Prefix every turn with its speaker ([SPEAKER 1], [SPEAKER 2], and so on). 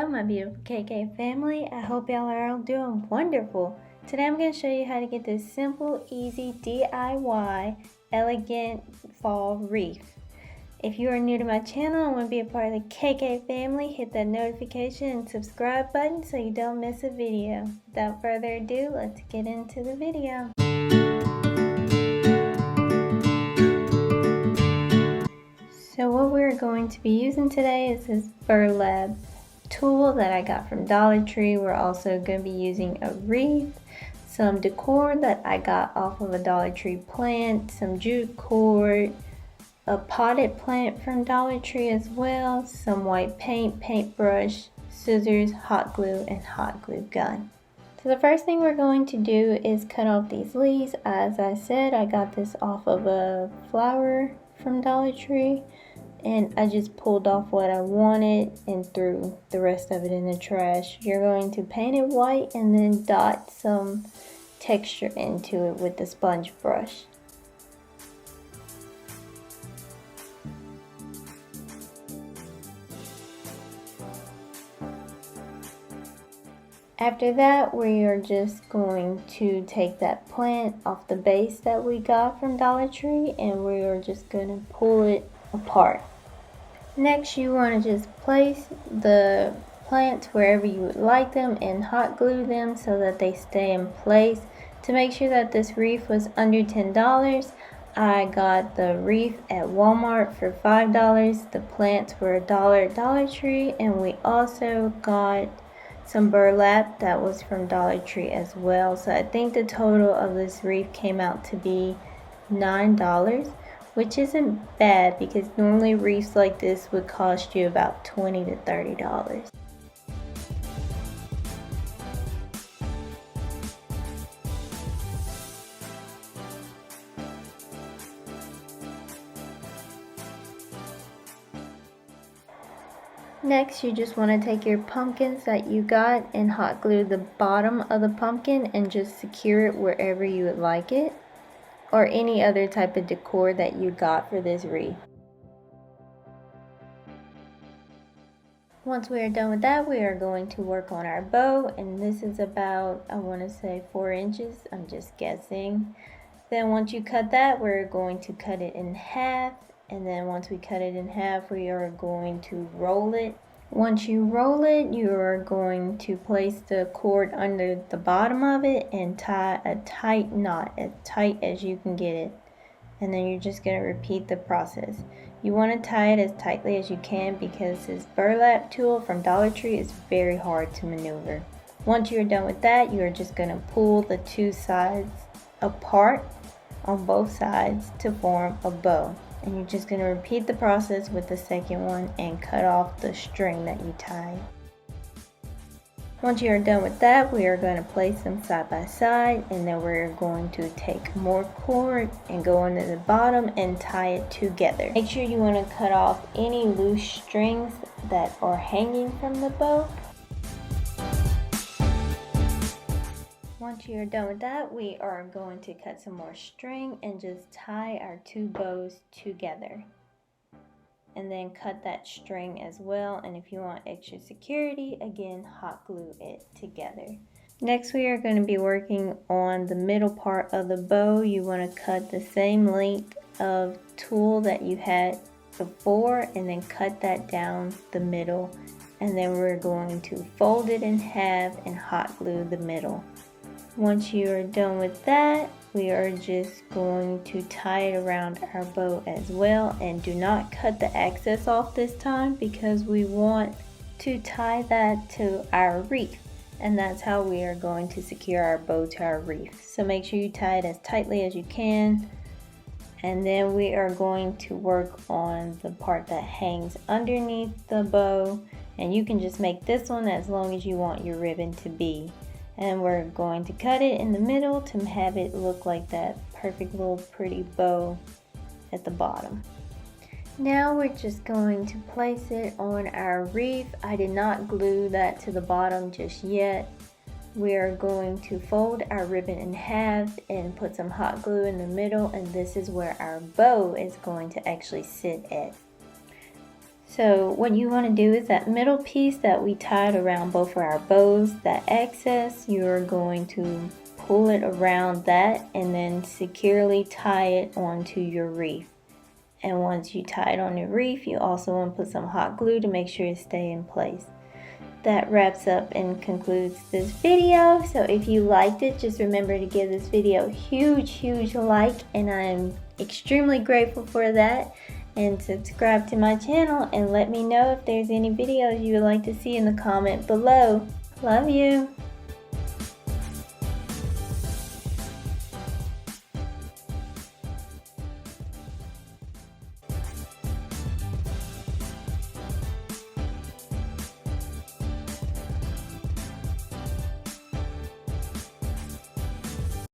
[SPEAKER 1] my beautiful KK family. I hope y'all are all doing wonderful. Today I'm going to show you how to get this simple, easy DIY elegant fall wreath. If you are new to my channel and want to be a part of the KK family, hit that notification and subscribe button so you don't miss a video. Without further ado, let's get into the video. So what we're going to be using today is this burlap tulle that I got from Dollar Tree. We're also going to be using a wreath, some decor that I got off of a Dollar Tree plant, some jute cord, a potted plant from Dollar Tree as well, some white paint, paintbrush, scissors, hot glue, and hot glue gun. So the first thing we're going to do is cut off these leaves. As I said, I got this off of a flower from Dollar Tree, and I just pulled off what I wanted and threw the rest of it in the trash. You're going to paint it white and then dot some texture into it with the sponge brush. After that, we are just going to take that plant off the base that we got from Dollar Tree, and we are just going to pull it apart. Next, you want to just place the plants wherever you would like them and hot glue them so that they stay in place. To make sure that this wreath was under $10, I got the wreath at Walmart for $5. The plants were $1 at Dollar Tree, and we also got some burlap that was from Dollar Tree as well. So I think the total of this wreath came out to be $9, which isn't bad because normally wreaths like this would cost you about $20 to $30. Next, you just want to take your pumpkins that you got and hot glue the bottom of the pumpkin and just secure it wherever you would like it, or any other type of decor that you got for this wreath. Once we are done with that, we are going to work on our bow, and this is about, I want to say 4 inches, I'm just guessing. Then once you cut that, we're going to cut it in half. And then once we cut it in half, we are going to roll it. Once you roll it, you are going to place the cord under the bottom of it and tie a tight knot, as tight as you can get it. And then you're just going to repeat the process. You want to tie it as tightly as you can because this burlap tulle from Dollar Tree is very hard to maneuver. Once you're done with that, you are just going to pull the two sides apart on both sides to form a bow. And you're just going to repeat the process with the second one and cut off the string that you tied. Once you are done with that, we are going to place them side by side, and then we're going to take more cord and go into the bottom and tie it together. Make sure you want to cut off any loose strings that are hanging from the bow. Once you're done with that, we are going to cut some more string and just tie our two bows together. And then cut that string as well. And if you want extra security, again, hot glue it together. Next, we are going to be working on the middle part of the bow. You want to cut the same length of tulle that you had before and then cut that down the middle. And then we're going to fold it in half and hot glue the middle. Once you are done with that, we are just going to tie it around our bow as well, and do not cut the excess off this time because we want to tie that to our wreath, and that's how we are going to secure our bow to our wreath. So make sure you tie it as tightly as you can, and then we are going to work on the part that hangs underneath the bow, and you can just make this one as long as you want your ribbon to be. And we're going to cut it in the middle to have it look like that perfect little pretty bow at the bottom. Now we're just going to place it on our wreath. I did not glue that to the bottom just yet. We are going to fold our ribbon in half and put some hot glue in the middle, and this is where our bow is going to actually sit at. So what you want to do is that middle piece that we tied around both of our bows, that excess, you're going to pull it around that and then securely tie it onto your wreath. And once you tie it on your wreath, you also want to put some hot glue to make sure it stays in place. That wraps up and concludes this video. So if you liked it, just remember to give this video a huge like, and I'm extremely grateful for that. And subscribe to my channel and let me know if there's any videos you would like to see in the comment below. Love you!